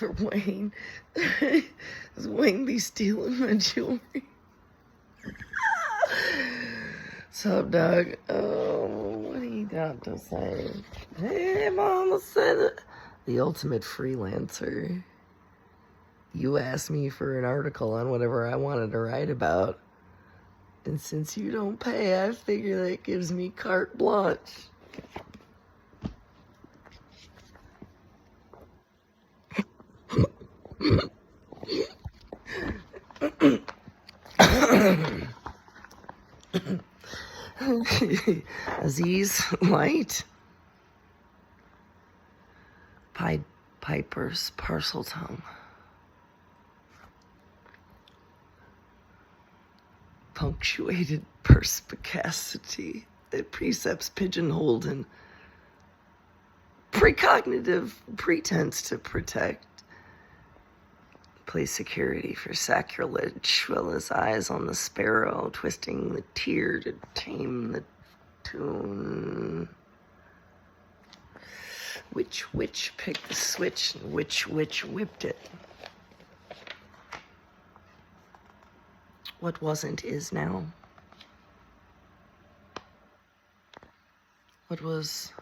for Wayne. Does Wayne be stealing my jewelry? Sup, dog? What do you got to say? Hey, mama said it. The ultimate freelancer. You asked me for an article on whatever I wanted to write about. And since you don't pay, I figure that gives me carte blanche. Aziz, light. Pied Piper's parcel tongue. Punctuated perspicacity. The precepts pigeonholed in precognitive pretense to protect. Play security for sacrilege, while his eyes on the sparrow, twisting the tear to tame the tune. Which witch picked the switch and which witch whipped it? What wasn't is now. What was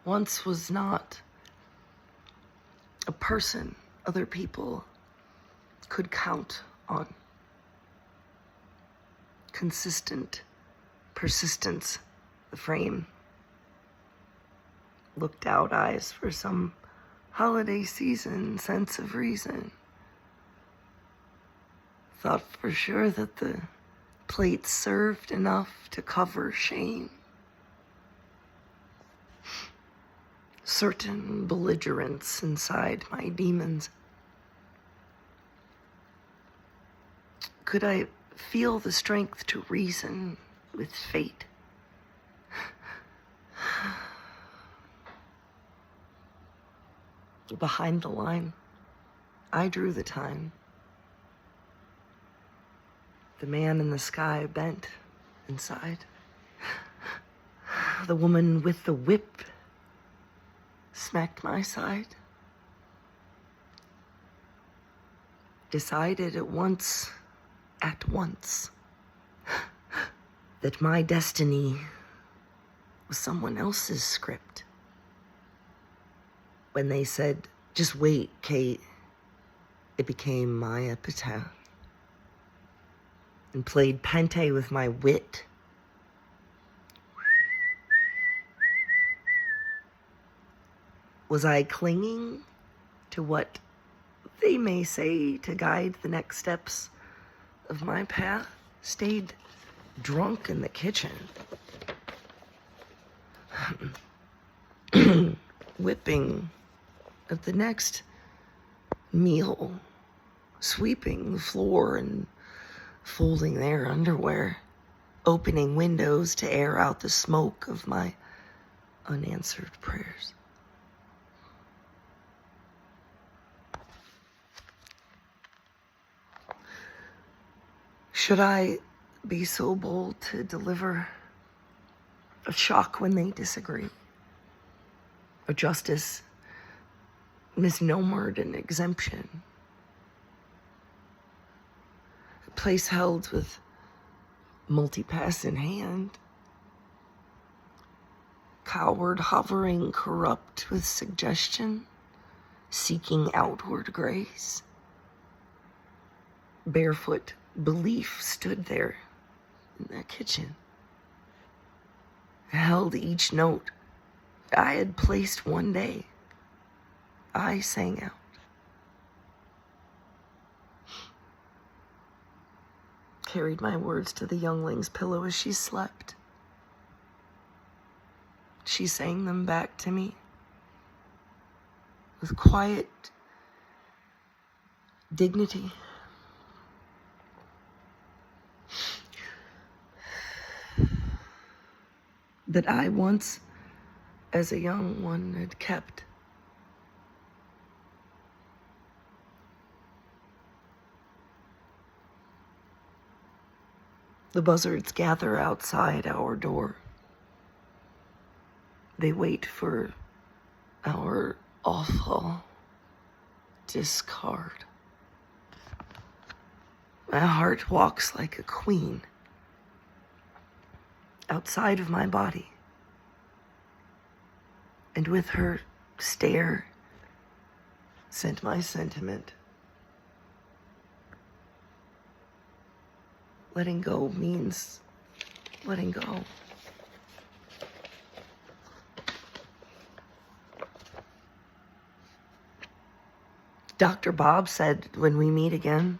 once was not. A person other people could count on. Consistent persistence, the frame. Looked out eyes for some holiday season sense of reason. Thought for sure that the plate served enough to cover shame. Certain belligerence inside my demons. Could I feel the strength to reason with fate? Behind the line, I drew the time. The man in the sky bent inside. The woman with the whip smacked my side. Decided at once, that my destiny was someone else's script. When they said, just wait, Kate, it became my epitaph. And played Pente with my wit. Was I clinging to what they may say to guide the next steps of my path? Stayed drunk in the kitchen. Whipping at the next meal. Sweeping the floor and folding their underwear, opening windows to air out the smoke of my unanswered prayers. Should I be so bold to deliver a shock when they disagree? A justice misnomered an exemption? Place held with multipass in hand, coward hovering corrupt with suggestion, seeking outward grace. Barefoot belief stood there in that kitchen, held each note I had placed one day. I sang out. Carried my words to the youngling's pillow as she slept. She sang them back to me with quiet dignity. That I once, as a young one, had kept. The buzzards gather outside our door. They wait for our awful discard. My heart walks like a queen outside of my body, and with her stare sent my sentiment. Letting go means letting go. Dr. Bob said, when we meet again,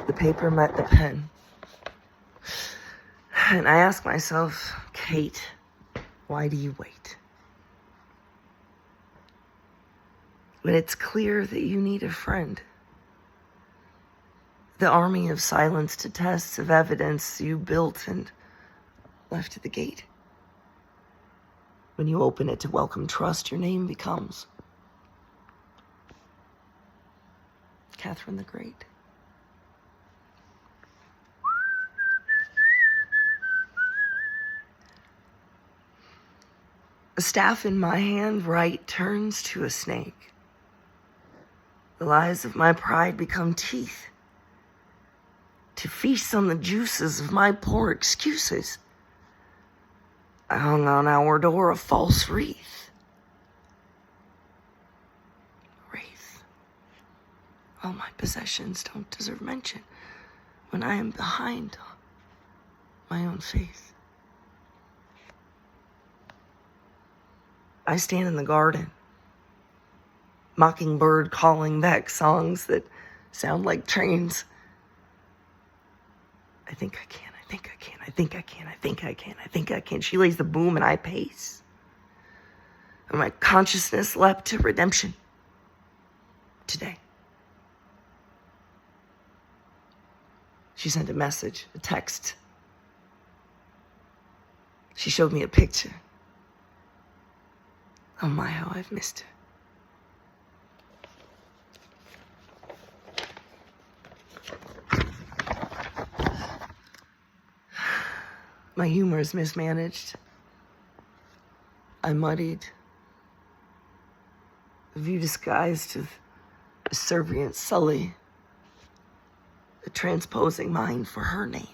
the paper met the pen. And I ask myself, Kate, why do you wait? When it's clear that you need a friend. The army of silenced tests of evidence you built and left at the gate. When you open it to welcome trust, your name becomes Catherine the Great. A staff in my hand right turns to a snake. The lies of my pride become teeth to feast on the juices of my poor excuses. I hung on our door a false wreath. All my possessions don't deserve mention when I am behind my own faith. I stand in the garden, mockingbird calling back songs that sound like trains. I think I can, I think I can, I think I can, I think I can, I think I can. She lays the boom and I pace. And my consciousness leapt to redemption today. She sent a message, a text. She showed me a picture. Oh my, how I've missed her. My humor is mismanaged. I muddied. A view disguised of a servient sully. A transposing mine for her name.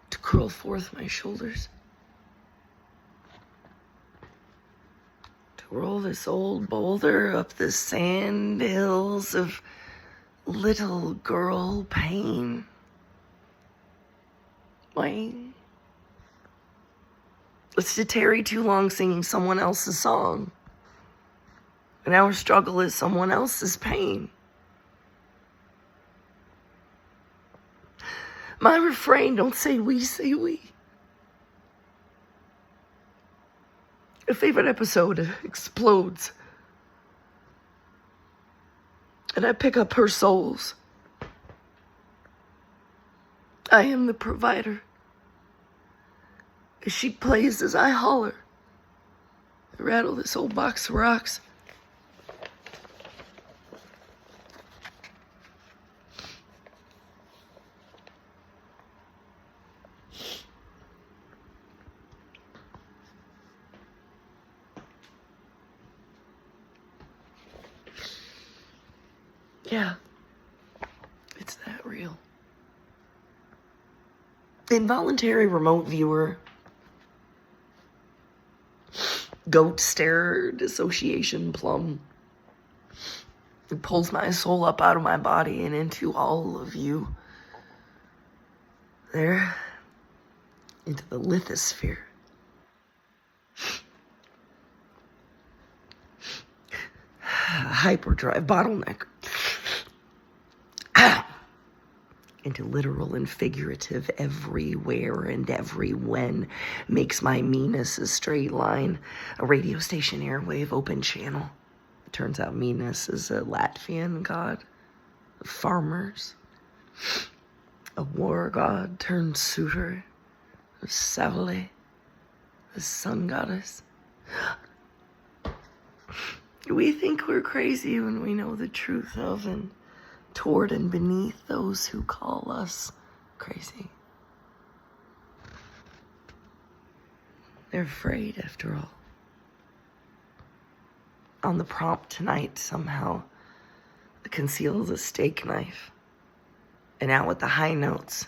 To curl forth my shoulders. To roll this old boulder up the sand hills of little girl pain. Wayne. It's to tarry too long singing someone else's song. And our struggle is someone else's pain. My refrain, don't say we, say we. A favorite episode explodes. And I pick up her souls. I am the provider. As she plays as I holler. I rattle this old box of rocks. Yeah, it's that real. Involuntary remote viewer, goat stare, dissociation plum. It pulls my soul up out of my body and into all of you. There, into the lithosphere. Hyperdrive bottleneck. Into literal and figurative everywhere and every when makes my meanness a straight line, a radio station airwave open channel. It turns out meanness is a Latvian god of farmers, a war god turned suitor of Saule, the sun goddess. We think we're crazy when we know the truth of and toward and beneath those who call us crazy. They're afraid, after all. on the prompt tonight somehow conceals a steak knife. And out with the high notes,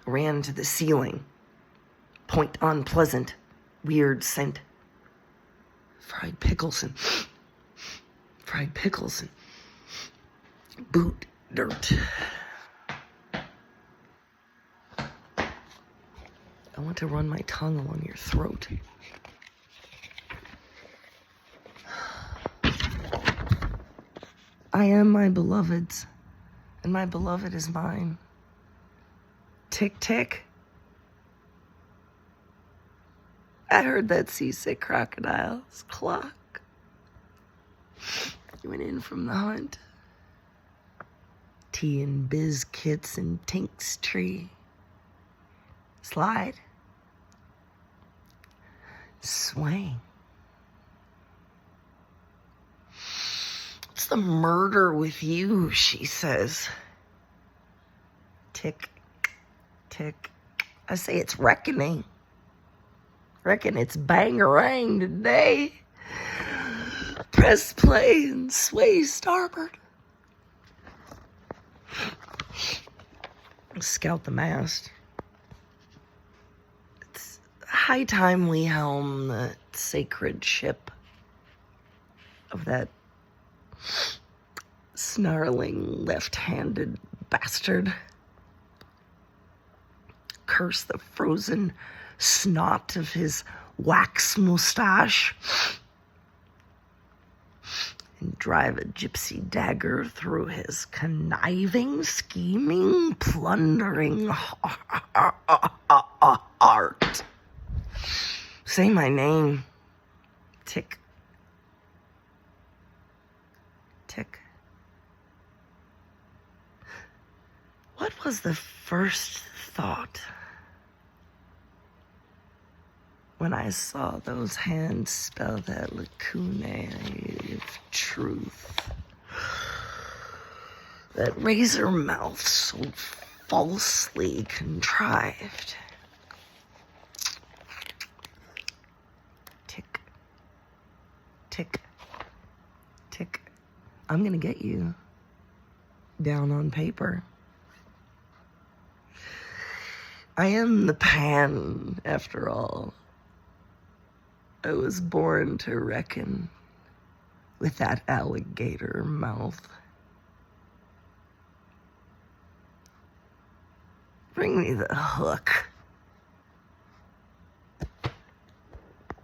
ran to the ceiling. Point unpleasant, weird scent. Fried pickles and boot dirt. I want to run my tongue along your throat. I am my beloved's, and my beloved is mine. Tick, tick. I heard that seasick crocodile's clock. You went in from the hunt. Tea and biz kits and Tink's tree. Slide. Swing. What's the murder with you, she says. Tick, tick. I say it's reckoning. Reckon it's bangarang today. Press play and sway starboard. Scout the mast. It's high time we helm the sacred ship of that snarling left-handed bastard. Curse the frozen snot of his wax mustache. And drive a gypsy dagger through his conniving, scheming, plundering heart. Say my name. Tick. Tick. What was the first thought when I saw those hands spell that lacunae of truth? That razor mouth so falsely contrived. Tick, tick, tick. I'm gonna get you down on paper. I am the pan, after all. I was born to reckon with that alligator mouth. Bring me the hook.